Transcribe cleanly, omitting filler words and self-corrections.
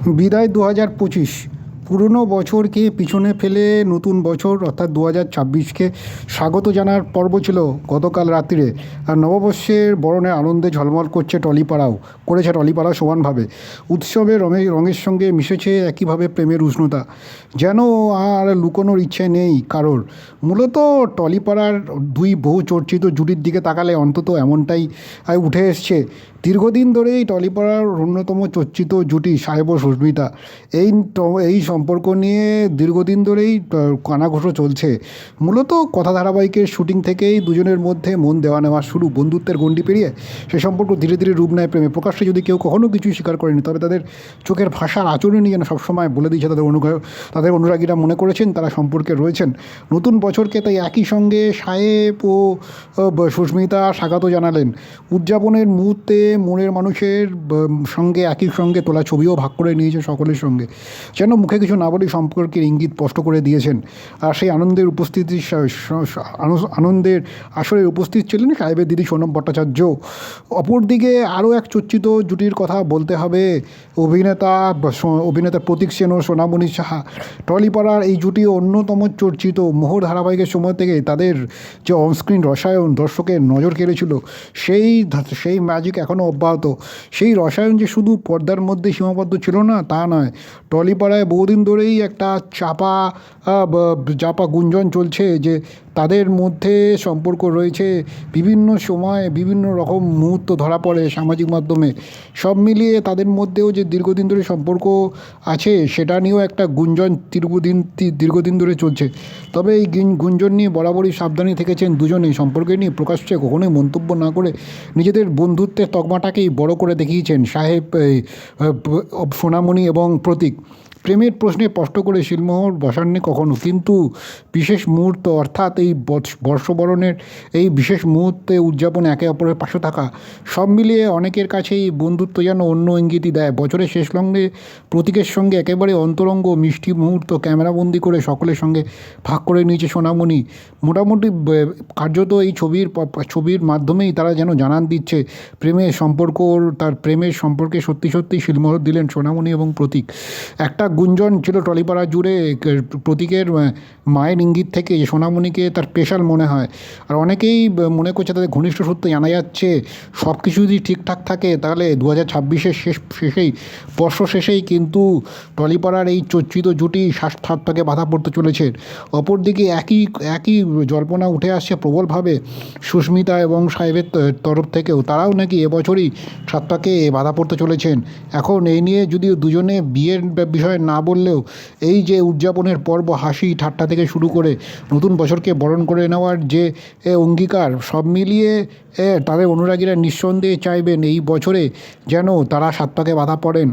বিদায় 2025। পুরনো বছরকে পিছনে ফেলে নতুন বছর অর্থাৎ 2026কে স্বাগত জানার পর্ব ছিল গতকাল রাত্রিরে। আর নববর্ষের বরণে আনন্দে ঝলমল করেছে টলিপাড়াও সমানভাবে। উৎসবের রঙের সঙ্গে মিশেছে একইভাবে প্রেমের উষ্ণতা, যেন আর লুকোনোর ইচ্ছে নেই কারোর। মূলত টলিপাড়ার দুই বহু চর্চিত জুটির দিকে তাকালে অন্তত এমনটাই উঠে এসছে। দীর্ঘদিন ধরেই টলিপাড়ার অন্যতম চর্চিত জুটি সাহেব ও সুস্মিতা। এই সম্পর্ক নিয়ে দীর্ঘদিন ধরেই কানাঘুষো চলছে। মূলত কথা ধারাবাহিকের শুটিং থেকেই দুজনের মধ্যে মন দেওয়া নেওয়া শুরু। বন্ধুত্বের গণ্ডি পেরিয়ে সে সম্পর্ক ধীরে ধীরে রূপ নেয় প্রেমে। প্রকাশ্যে যদি কেউ কখনো কিছুই স্বীকার করেনি, তবে তাদের চোখের ভাষার আচরণই যেন সবসময় বলে দিয়েছে তাদের অনুরাগীরা মনে করেছেন তারা সম্পর্কে রয়েছেন। নতুন বছরকে তাই একই সঙ্গে সাহেব ও সুস্মিতা স্বাগত জানালেন। উদযাপনের মুহূর্তে মনের মানুষের সঙ্গে একই সঙ্গে তোলা ছবিও ভাগ করে নিয়েছে সকলের সঙ্গে, যেন মুখে কিছু না বলে সম্পর্কের ইঙ্গিত স্পষ্ট করে দিয়েছেন। আর সেই আনন্দের আসরে উপস্থিত ছিলেন সাহেবের দিদি সোনম ভট্টাচার্য। অপরদিকে আরও এক চর্চিত জুটির কথা বলতে হবে, অভিনেতা প্রতীক সেন ও সোনামণি সাহা। টলিপাড়ার এই জুটি অন্যতম চর্চিত। মোহর ধারাবাহিকের সময় থেকে তাদের যে অনস্ক্রিন রসায়ন দর্শকের নজর কেড়েছিল, সেই ম্যাজিক এখনও অব্যাহত। সেই রসায়ন যে শুধু পর্দার মধ্যে সীমাবদ্ধ ছিল না তা নয়, টলিপাড়ায় বহুদিন ধরেই একটা চাপা গুঞ্জন চলছে যে তাদের মধ্যে সম্পর্ক রয়েছে। বিভিন্ন সময় বিভিন্ন রকম মুহূর্ত ধরা পড়ে সামাজিক মাধ্যমে। সব মিলিয়ে তাদের মধ্যেও যে দীর্ঘদিন ধরে সম্পর্ক আছে সেটা নিয়েও একটা গুঞ্জন দীর্ঘদিন ধরে চলছে। তবে এই গুঞ্জন নিয়ে বরাবরই সাবধানী থেকেছেন দুজনেই। সম্পর্কে নিয়ে প্রকাশ্যে কখনোই মন্তব্য না করে নিজেদের বন্ধুত্বের তকমাটাকেই বড় করে দেখিয়েছেন সাহেব, সোনামণি এবং প্রতীক। প্রেমের প্রশ্নে স্পষ্ট করে শিলমোহর বসাননি কখনো, কিন্তু বিশেষ মুহূর্ত অর্থাৎ এই বর্ষবরণের এই বিশেষ মুহূর্তে উদযাপনে একে অপরের পাশে থাকা, সব মিলিয়ে অনেকের কাছেই বন্ধুত্ব যেন অন্য ইঙ্গিতই দেয়। বছরের শেষ লগ্নে প্রতীকের সঙ্গে একেবারে অন্তরঙ্গ মিষ্টি মুহূর্ত ক্যামেরাবন্দি করে সকলের সঙ্গে ভাগ করে নিয়েছে সোনামণি। মোটামুটি কার্যত এই ছবির মাধ্যমেই তারা যেন জানান দিচ্ছে প্রেমের সম্পর্কে সত্যি সত্যিই শিলমোহর দিলেন সোনামণি এবং প্রতীক। একটা গুঞ্জন ছিল টলিপাড়া জুড়ে প্রতীকের মায়ের ইঙ্গিত থেকে সোনামণিকে তার স্পেশাল মনে হয়। আর অনেকেই মনে করছে তাদের ঘনিষ্ঠ সূত্রে জানা যাচ্ছে সব কিছু যদি ঠিকঠাক থাকে তাহলে 2026-এর বর্ষ শেষেই কিন্তু টলিপাড়ার এই চর্চিত জুটি সাত পাকে বাধা পড়তে চলেছে। অপরদিকে একই জল্পনা উঠে আসছে প্রবলভাবে সুস্মিতা এবং সাহেবের তরফ থেকেও। তারাও নাকি এবছরই সাত পাকে বাধা পড়তে চলেছেন। এখন এই নিয়ে যদিও দুজনে বিয়ের বিষয়ে না বললেও এই যে উদযাপনের পর্ব, হাসি ঠাট্টা থেকে শুরু করে নতুন বছরকে বরণ করে নেওয়ার যে অঙ্গীকার, সব মিলিয়ে তাদের অনুরাগীরা নিঃসন্দেহে চাইবেন এই বছরে যেন তারা সাত পাকে বাধা পড়েন।